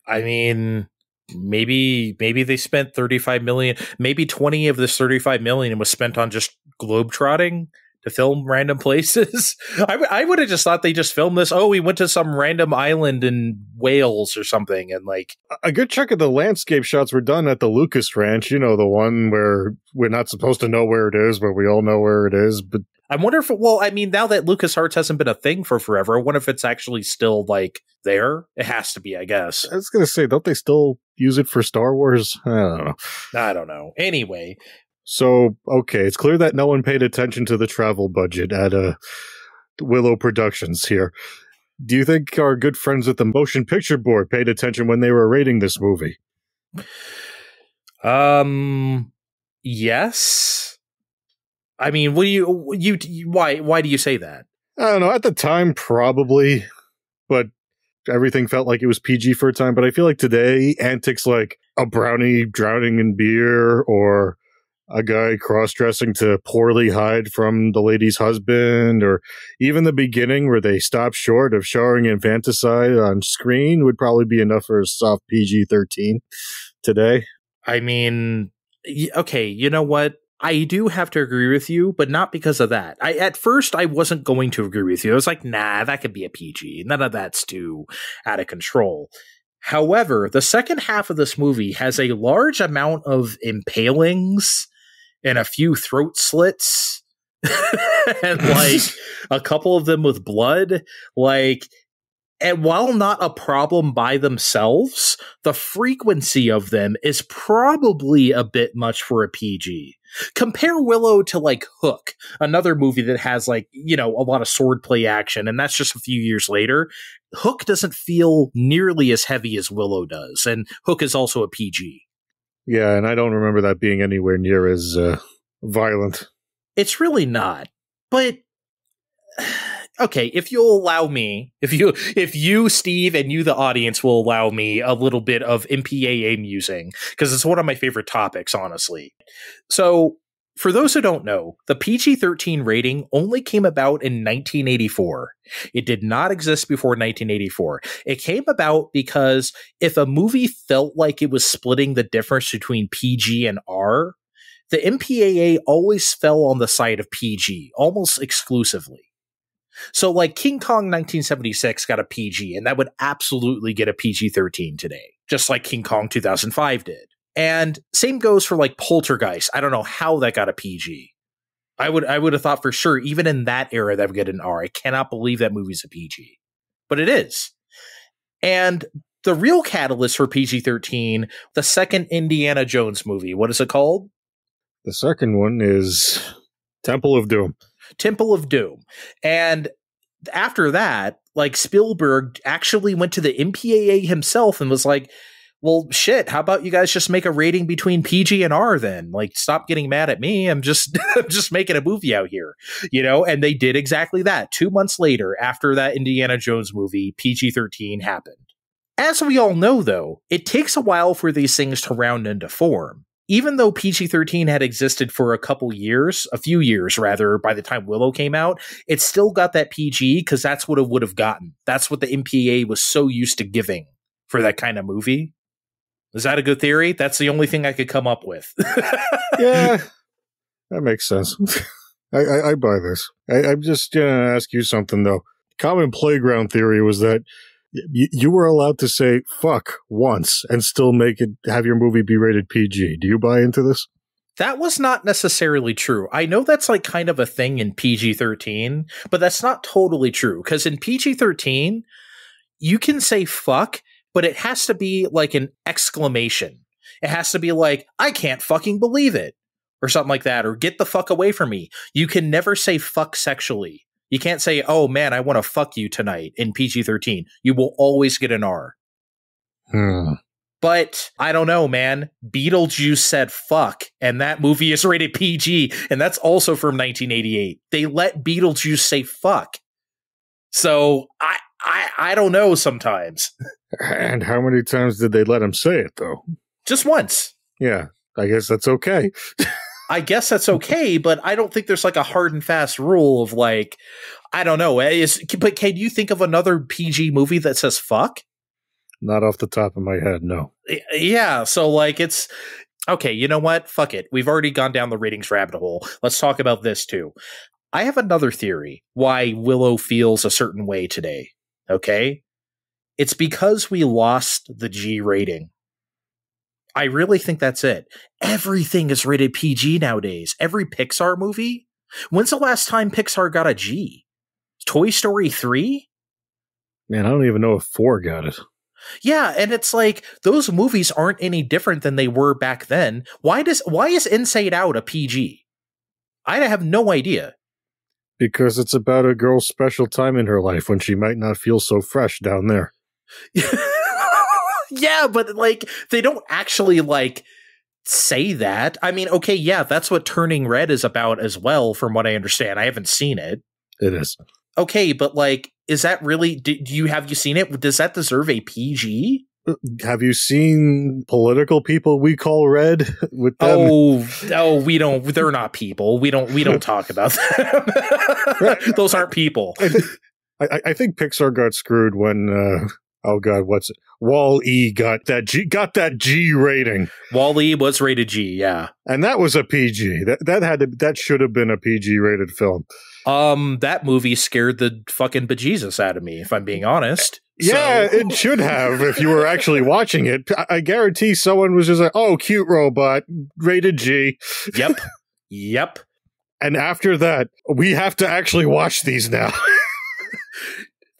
I mean, maybe they spent 35 million. Maybe 20 of this 35 million was spent on just globetrotting to film random places. I would have just thought they just filmed this. Oh, we went to some random island in Wales or something. And like a good chunk of the landscape shots were done at the Lucas Ranch, the one where we're not supposed to know where it is, but we all know where it is. But I wonder if, now that LucasArts hasn't been a thing for forever, I wonder if it's actually still like there. It has to be, I guess. I was going to say, don't they still use it for Star Wars? I don't know. Anyway. So, okay, it's clear that no one paid attention to the travel budget at Willow Productions here. Do you think our good friends at the Motion Picture Board paid attention when they were rating this movie? Yes. I mean, what do you why do you say that? I don't know. At the time, probably, but everything felt like it was PG for a time. But I feel like today, antics like a brownie drowning in beer or a guy cross-dressing to poorly hide from the lady's husband, or even the beginning where they stop short of showing infanticide on screen would probably be enough for a soft PG-13 today. I mean, okay, you know what? I do have to agree with you, but not because of that. At first, I wasn't going to agree with you. I was like, nah, that could be a PG. None of that's too out of control. However, the second half of this movie has a large amount of impalings and a few throat slits and like a couple of them with blood. Like, and while not a problem by themselves, the frequency of them is probably a bit much for a PG. Compare Willow to like Hook, another movie that has like, you know, a lot of swordplay action, and that's just a few years later. Hook doesn't feel nearly as heavy as Willow does, and Hook is also a PG. Yeah, and I don't remember that being anywhere near as violent. It's really not. But okay, if you'll allow me, if you, Steve, and you, the audience, will allow me a little bit of MPAA musing, because it's one of my favorite topics, honestly. So, for those who don't know, the PG-13 rating only came about in 1984. It did not exist before 1984. It came about because if a movie felt like it was splitting the difference between PG and R, the MPAA always fell on the side of PG, almost exclusively. So, like, King Kong 1976 got a PG, and that would absolutely get a PG-13 today, just like King Kong 2005 did. And same goes for, like, Poltergeist. I don't know how that got a PG. I would have thought for sure, even in that era, that would get an R. I cannot believe that movie's a PG. But it is. And the real catalyst for PG-13, the second Indiana Jones movie, what is it called? The second one is Temple of Doom. Temple of Doom. And after that, like, Spielberg actually went to the MPAA himself and was like, well, shit, how about you guys just make a rating between PG and R then? Like, stop getting mad at me. I'm just making a movie out here, you know? And they did exactly that. 2 months later, after that Indiana Jones movie, PG-13 happened. As we all know, though, it takes a while for these things to round into form. Even though PG-13 had existed for a few years rather, by the time Willow came out, it still got that PG because that's what it would have gotten. That's what the MPAA was so used to giving for that kind of movie. Is that a good theory? That's the only thing I could come up with. Yeah, that makes sense. I buy this. I'm just going to ask you something, though. Common playground theory was that you were allowed to say fuck once and still have your movie be rated PG. Do you buy into this? That was not necessarily true. I know that's like kind of a thing in PG-13, but that's not totally true. Because in PG-13, you can say fuck, but it has to be like an exclamation. It has to be like, I can't fucking believe it, or something like that, or get the fuck away from me. You can never say fuck sexually. You can't say, oh man, I want to fuck you tonight in PG-13. You will always get an R. But I don't know, man. Beetlejuice said fuck, and that movie is rated PG, and that's also from 1988. They let Beetlejuice say fuck. So I don't know sometimes. And how many times did they let him say it, though? Just once. Yeah, I guess that's okay. I guess that's okay, but I don't think there's like a hard and fast rule of like, I don't know. But can you think of another PG movie that says fuck? Not off the top of my head, no. Yeah, so like it's, okay, you know what? Fuck it. We've already gone down the ratings rabbit hole. Let's talk about this too. I have another theory why Willow feels a certain way today, okay? It's because we lost the G rating. I really think that's it. Everything is rated PG nowadays. Every Pixar movie? When's the last time Pixar got a G? Toy Story 3? Man, I don't even know if 4 got it. Yeah, and it's like, those movies aren't any different than they were back then. Why is Inside Out a PG? I have no idea. Because it's about a girl's special time in her life when she might not feel so fresh down there. Yeah, but like they don't actually like say that. I mean, okay, yeah, that's what Turning Red is about as well, from what I understand. I haven't seen it. It is. Okay, but like, is that really? Have you seen it? Does that deserve a PG? Have you seen political people we call red with them? Oh, we don't. They're not people. We don't talk about them. Those aren't people. I think Pixar got screwed when. Oh God, what's it? Wall-E got that G rating. Wall-E was rated G, yeah, and that was a PG. That should have been a PG rated film. That movie scared the fucking bejesus out of me, if I'm being honest. Yeah, it should have if you were actually watching it. I guarantee someone was just like, "Oh, cute robot, rated G." Yep. And after that, we have to actually watch these now.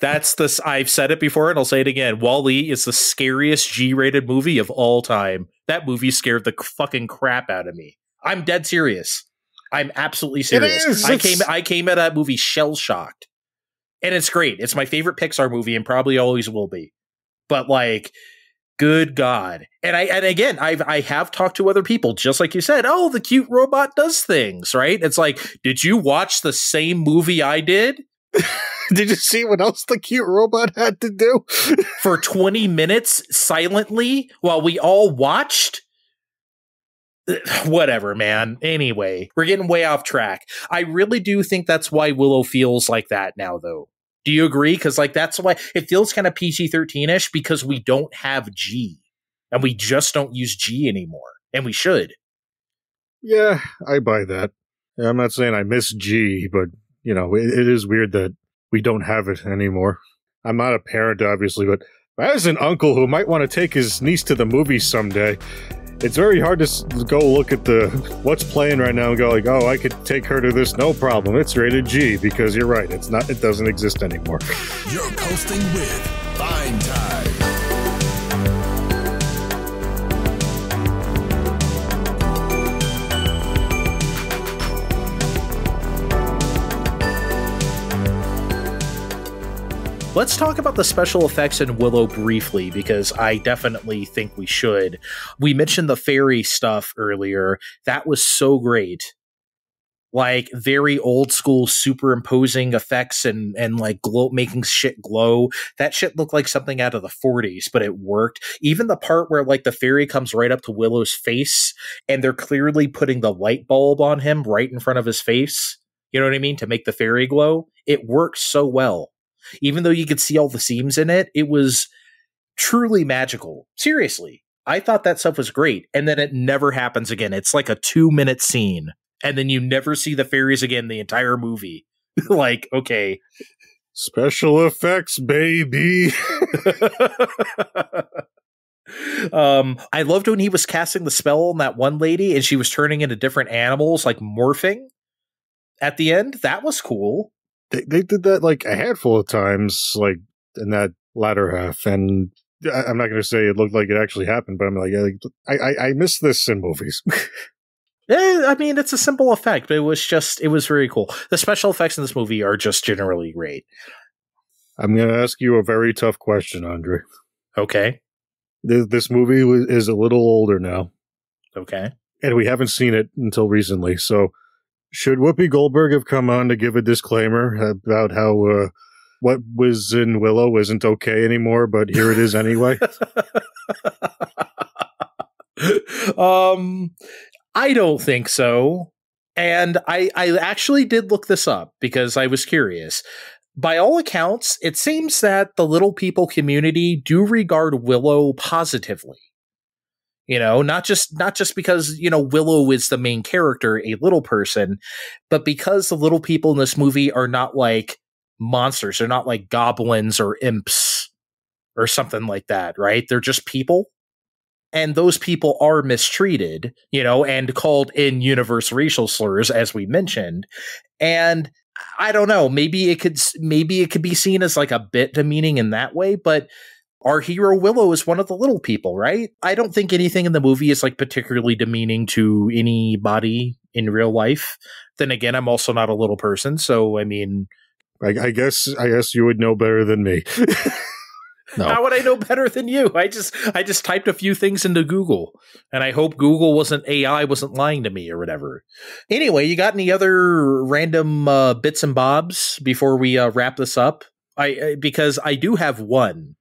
That's this. I've said it before and I'll say it again. Wall-E is the scariest G-rated movie of all time. That movie scared the fucking crap out of me. I'm dead serious. I'm absolutely serious. I came at that movie shell-shocked. And it's great. It's my favorite Pixar movie and probably always will be. But like, good God. And again, I have talked to other people, just like you said, oh, the cute robot does things, right? It's like, did you watch the same movie I did? Did you see what else the cute robot had to do? For 20 minutes silently while we all watched? Whatever, man. Anyway, we're getting way off track. I really do think that's why Willow feels like that now, though. Do you agree? Because like that's why it feels kind of PG-13-ish, because we don't have G. And we just don't use G anymore. And we should. Yeah, I buy that. I'm not saying I miss G, but you know, it is weird that we don't have it anymore. I'm not a parent, obviously, but as an uncle who might want to take his niece to the movies someday, it's very hard to go look at what's playing right now and go like, oh, I could take her to this, no problem. It's rated G, because you're right. It doesn't exist anymore. You're coasting with Fine Time. Let's talk about the special effects in Willow briefly, because I definitely think we should. We mentioned the fairy stuff earlier. That was so great. Like, very old school superimposing effects and like making shit glow. That shit looked like something out of the 40s, but it worked. Even the part where like the fairy comes right up to Willow's face and they're clearly putting the light bulb on him right in front of his face. You know what I mean? To make the fairy glow. It works so well. Even though you could see all the seams in it, it was truly magical. Seriously. I thought that stuff was great. And then it never happens again. It's like a 2-minute scene. And then you never see the fairies again the entire movie. Like, okay. Special effects, baby. I loved when he was casting the spell on that one lady and she was turning into different animals, like morphing at the end. That was cool. They did that like a handful of times, like in that latter half, and I'm not going to say it looked like it actually happened, but I'm like I miss this in movies. Yeah, I mean, it's a simple effect, but it was very cool. The special effects in this movie are just generally great. I'm going to ask you a very tough question, Andre. Okay. This movie is a little older now. Okay. And we haven't seen it until recently, so should Whoopi Goldberg have come on to give a disclaimer about how what was in Willow isn't okay anymore, but here it is anyway? I don't think so. And I actually did look this up because I was curious. By all accounts, it seems that the little people community do regard Willow positively. You know, not just because, you know, Willow is the main character, a little person, but because the little people in this movie are not like monsters. They're not like goblins or imps or something like that, right? They're just people. And those people are mistreated, you know, and called in-universe racial slurs, as we mentioned. And I don't know, maybe it could be seen as like a bit demeaning in that way, but our hero Willow is one of the little people, right? I don't think anything in the movie is like particularly demeaning to anybody in real life. Then again, I'm also not a little person, so I mean, I guess you would know better than me. No. How would I know better than you? I just typed a few things into Google, and I hope Google wasn't lying to me or whatever. Anyway, you got any other random bits and bobs before we wrap this up? Because I do have one,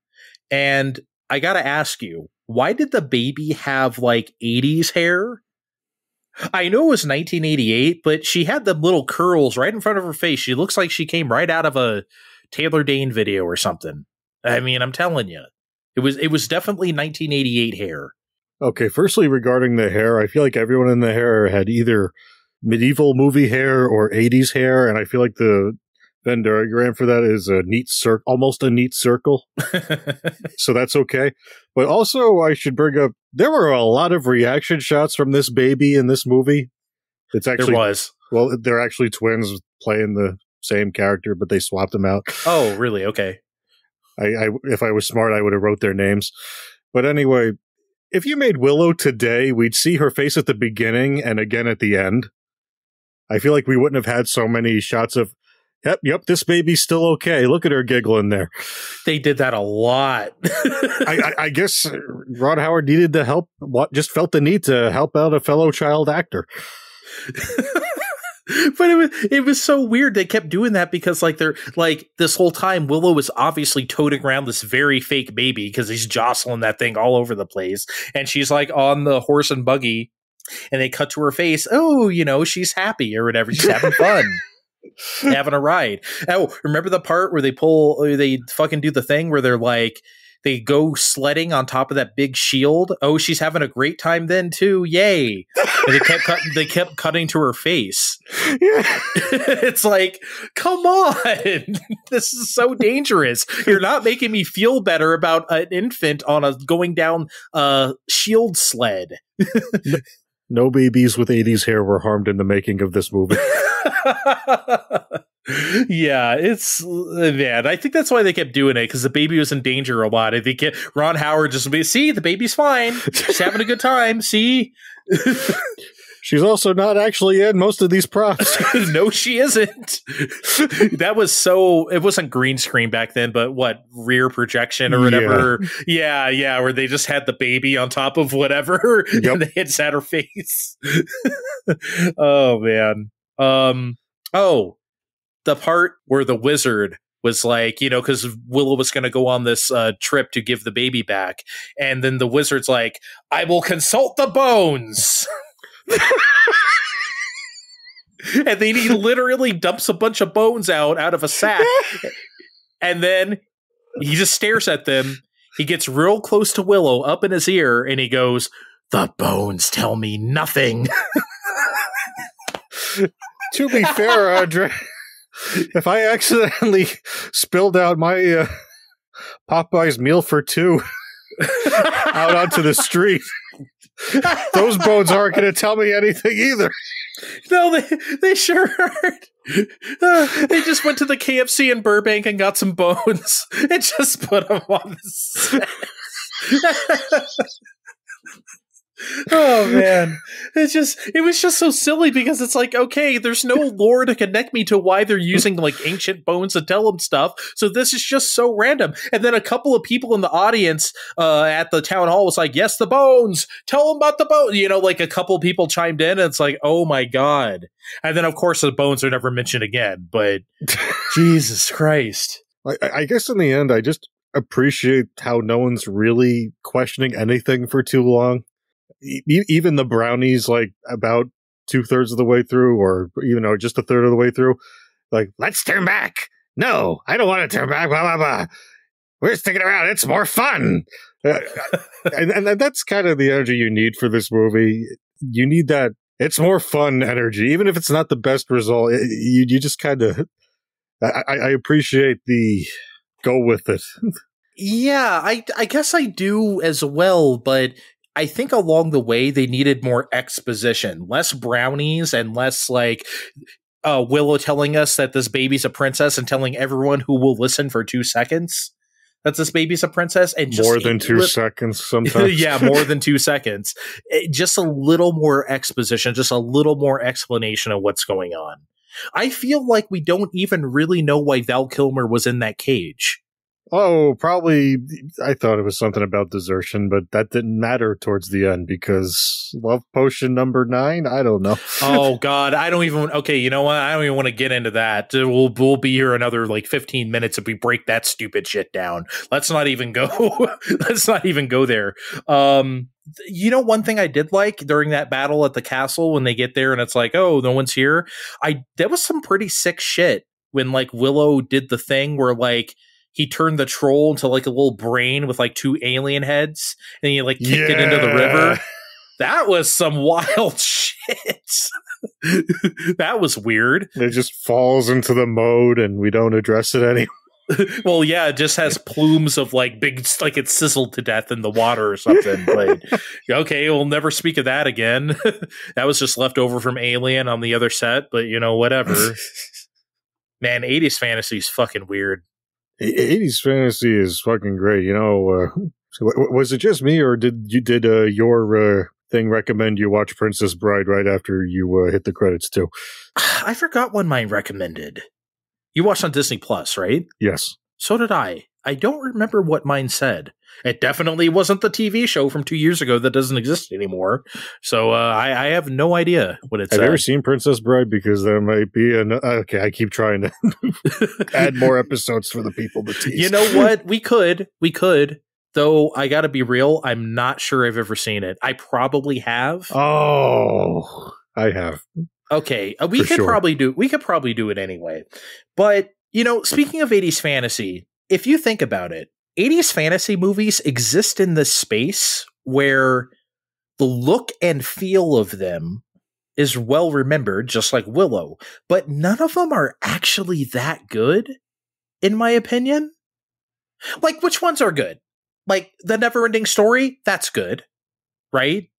and I got to ask you, why did the baby have like 80s hair? I know it was 1988, but she had the little curls right in front of her face. She looks like she came right out of a Taylor Dane video or something. I mean, I'm telling you, it was definitely 1988 hair. Okay, firstly, regarding the hair, I feel like everyone in the hair had either medieval movie hair or 80s hair, and I feel like the Venn diagram for that is a neat almost a neat circle. So that's okay. But also, I should bring up, there were a lot of reaction shots from this baby in this movie. It's actually, there was. Well, they're actually twins playing the same character, but they swapped them out. Oh, really? Okay. If I was smart, I would have wrote their names. But anyway, if you made Willow today, we'd see her face at the beginning and again at the end. I feel like we wouldn't have had so many shots of, yep, this baby's still okay. Look at her giggling there. They did that a lot. I guess Ron Howard needed the help, just felt the need to help out a fellow child actor. But it was so weird. They kept doing that because like they're like this whole time Willow was obviously toting around this very fake baby because he's jostling that thing all over the place, and she's like on the horse and buggy, and they cut to her face. Oh, she's happy or whatever. She's having fun. Having a ride. Oh, remember the part where they fucking do the thing where they're like, they go sledding on top of that big shield. Oh, she's having a great time then too. Yay. And they kept cutting to her face. Yeah. It's like, come on. This is so dangerous. You're not making me feel better about an infant going down a shield sled. No babies with 80s hair were harmed in the making of this movie. Yeah, it's man. I think that's why they kept doing it, because the baby was in danger a lot. I think Ron Howard see, the baby's fine. She's having a good time. See, she's also not actually in most of these props. No, she isn't. That was it wasn't green screen back then, but rear projection or whatever. Yeah, where they just had the baby on top of whatever, and they had sat her face. Oh man. The part where the wizard was like, because Willow was going to go on this trip to give the baby back. And then the wizard's like, I will consult the bones. And then he literally dumps a bunch of bones out of a sack. And then he just stares at them. He gets real close to Willow up in his ear and he goes, the bones tell me nothing. To be fair, Andre, if I accidentally spilled out my Popeye's meal for two out onto the street, those bones aren't going to tell me anything either. No, they sure aren't. They just went to the KFC in Burbank and got some bones and just put them on the set. Oh man, it was just so silly because it's like, okay, there's no lore to connect me to why they're using like ancient bones to tell them stuff, so this is just so random. And then a couple of people in the audience at the town hall was like, yes, the bones, tell them about the bones, like a couple of people chimed in, and it's like, oh my god. And then of course the bones are never mentioned again, but Jesus Christ. I guess in the end I just appreciate how no one's really questioning anything for too long. Even the brownies, like about 2/3 of the way through, or just a third of the way through, like, let's turn back. No, I don't want to turn back. Blah blah blah. We're sticking around. It's more fun. And that's kind of the energy you need for this movie. You need that. It's more fun energy, even if it's not the best result. You just kind of. I appreciate the go with it. Yeah, I guess I do as well, but I think along the way they needed more exposition, less brownies and less like Willow telling us that this baby's a princess and telling everyone who will listen for 2 seconds. that this baby's a princess, and just more than 2 seconds sometimes. Yeah, more than 2 seconds. Just a little more exposition, just a little more explanation of what's going on. I feel like we don't even really know why Val Kilmer was in that cage. Oh, probably. I thought it was something about desertion, but that didn't matter towards the end because love potion number 9. I don't know. Oh God, I don't even. Okay, you know what? I don't even want to get into that. We'll be here another like 15 minutes if we break that stupid shit down. Let's not even go. Let's not even go there. You know, one thing I did like during that battle at the castle when they get there and it's like, oh, no one's here. There was some pretty sick shit when like Willow did the thing where like he turned the troll into like a little brain with like 2 alien heads and he like kicked it into the river. That was some wild shit. That was weird. It just falls into the mode and we don't address it anymore. Well, yeah, it just has plumes of like big, like it's sizzled to death in the water or something. Like, okay, we'll never speak of that again. That was just left over from Alien on the other set, but you know, whatever. Man, 80s fantasy is fucking weird. 80s fantasy is fucking great. You know, was it just me or did your thing recommend you watch Princess Bride right after you hit the credits too? I forgot what mine recommended. You watched on Disney Plus, right? Yes. So did I. I don't remember what mine said. It definitely wasn't the TV show from 2 years ago that doesn't exist anymore. So I have no idea what it said. Have you ever seen Princess Bride? Because there might be okay, I keep trying to add more episodes for the people to tease. You know what? We could. Though I got to be real, I'm not sure I've ever seen it. I probably have. Oh, I have. Okay, we could probably do it anyway. But, you know, speaking of 80s fantasy, if you think about it, 80s fantasy movies exist in this space where the look and feel of them is well remembered, just like Willow, but none of them are actually that good, in my opinion. Like, which ones are good? Like, The Neverending Story? That's good, right?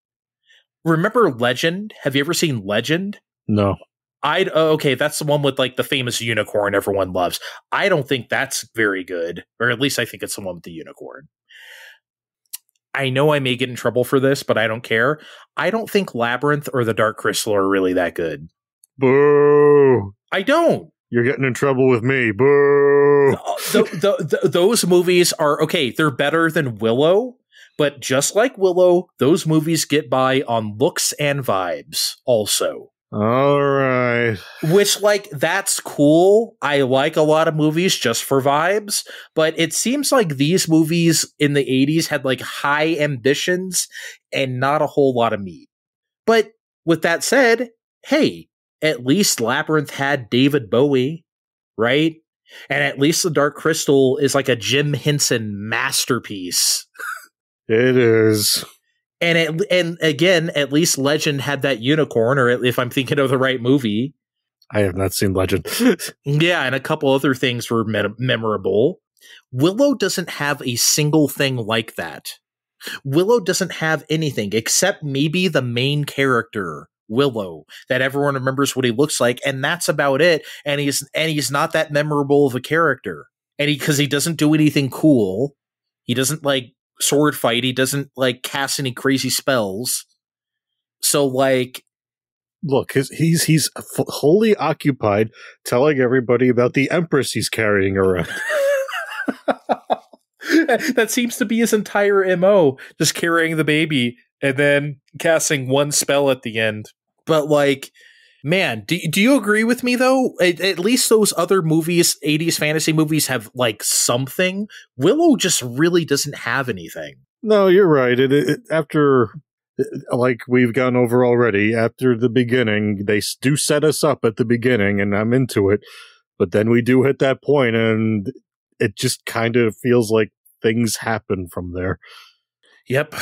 Remember Legend? Have you ever seen Legend? No. Okay, that's the one with like the famous unicorn everyone loves. I don't think that's very good, or at least I think it's the one with the unicorn. I know I may get in trouble for this, but I don't care. I don't think Labyrinth or The Dark Crystal are really that good. Boo! I don't. You're getting in trouble with me. Boo! Those movies are okay. They're better than Willow, but just like Willow, those movies get by on looks and vibes also. All right. Which, like, that's cool. I like a lot of movies just for vibes, but it seems like these movies in the 80s had, like, high ambitions and not a whole lot of meat. But with that said, hey, at least Labyrinth had David Bowie, right? And at least The Dark Crystal is like a Jim Henson masterpiece. It is. And again, at least Legend had that unicorn, or if I'm thinking of the right movie. I have not seen Legend. Yeah, and a couple other things were memorable. Willow doesn't have a single thing like that. Willow doesn't have anything except maybe the main character, Willow, that everyone remembers what he looks like, and that's about it. And he's not that memorable of a character. And because he doesn't do anything cool, he doesn't like sword fight, he doesn't like cast any crazy spells. So like, look, he's wholly occupied telling everybody about the Empress he's carrying around. That seems to be his entire MO, just carrying the baby and then casting one spell at the end. But like, man, do you agree with me though? At least those other movies, 80s fantasy movies, have like something. Willow just really doesn't have anything. No, you're right. After, like we've gone over already, after the beginning, they do set us up at the beginning, and I'm into it. But then we do hit that point, and it just kind of feels like things happen from there. Yep.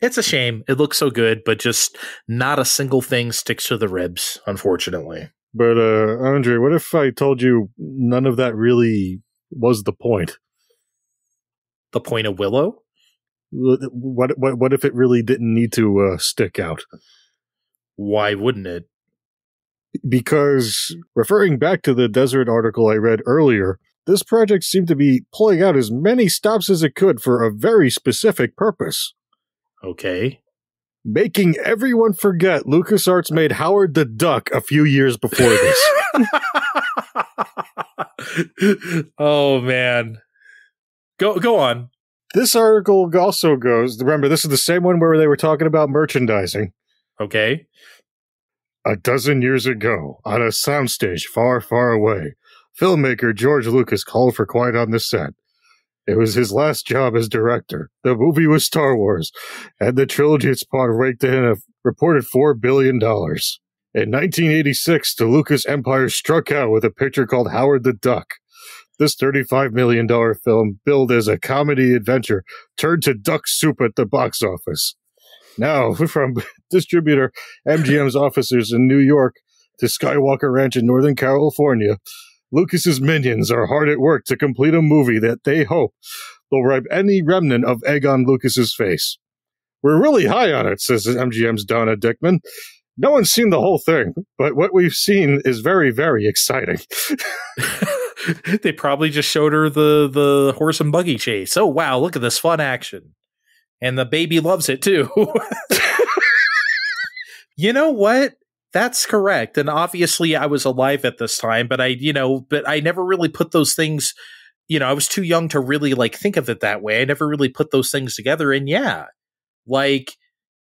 It's a shame. It looks so good, but just not a single thing sticks to the ribs, unfortunately. But, Andre, what if I told you none of that really was the point? The point of Willow? What if it really didn't need to stick out? Why wouldn't it? Because, referring back to the desert article I read earlier, this project seemed to be pulling out as many stops as it could for a very specific purpose. Okay. Making everyone forget LucasArts made Howard the Duck a few years before this. Oh, man. Go on. This article also goes, remember, this is the same one where they were talking about merchandising. Okay. A dozen years ago, on a soundstage far, far away, filmmaker George Lucas called for quiet on the set. It was his last job as director. The movie was Star Wars, and the trilogy it spawned raked in a reported $4 billion. In 1986, the Lucas empire struck out with a picture called Howard the Duck. This $35 million film, billed as a comedy adventure, turned to duck soup at the box office. Now, from distributor MGM's offices in New York to Skywalker Ranch in Northern California, Lucas's minions are hard at work to complete a movie that they hope will wipe any remnant of egg on Lucas's face. We're really high on it, says MGM's Donna Dickman. No one's seen the whole thing, but what we've seen is very, very exciting. They probably just showed her the horse and buggy chase. Oh, wow, look at this fun action. And the baby loves it, too. You know what? That's correct. And obviously I was alive at this time, but I never really put those things, I was too young to really think of it that way. I never really put those things together. And yeah,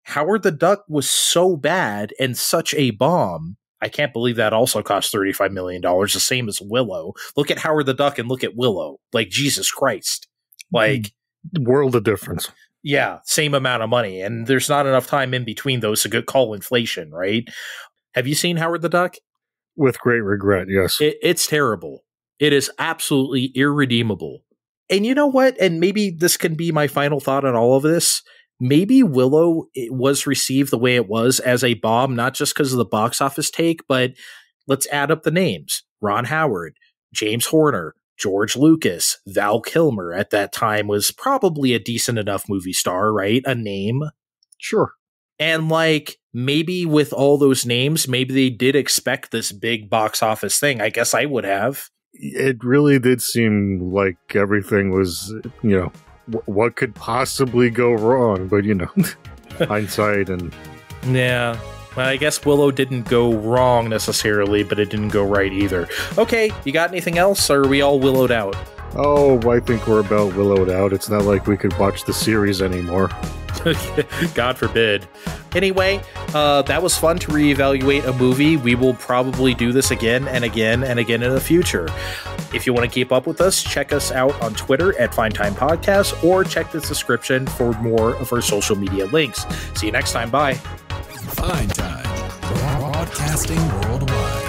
Howard the Duck was so bad and such a bomb. I can't believe that also cost $35 million, the same as Willow. Look at Howard the Duck and look at Willow. Jesus Christ. World of difference. Yeah, same amount of money. And there's not enough time in between those to call inflation, right? Have you seen Howard the Duck? With great regret, yes. It's terrible. It is absolutely irredeemable. And you know what? And maybe this can be my final thought on all of this. Maybe Willow was received the way it was as a bomb, not just because of the box office take, but let's add up the names. Ron Howard, James Horner, George Lucas, Val Kilmer at that time was probably a decent enough movie star, right? A name. Sure. And maybe with all those names, maybe they did expect this big box office thing. I guess I would have. It really did seem like everything was, what could possibly go wrong? But, hindsight and... Yeah. Well, I guess Willow didn't go wrong necessarily, but it didn't go right either. Okay, you got anything else, or are we all willowed out? Oh, I think we're about willowed out. It's not like we could watch the series anymore. God forbid. Anyway, that was fun to reevaluate a movie. We will probably do this again and again and again in the future. If you want to keep up with us, check us out on Twitter at Fine Time Podcast, or check the description for more of our social media links. See you next time. Bye. Fine Time, broadcasting worldwide.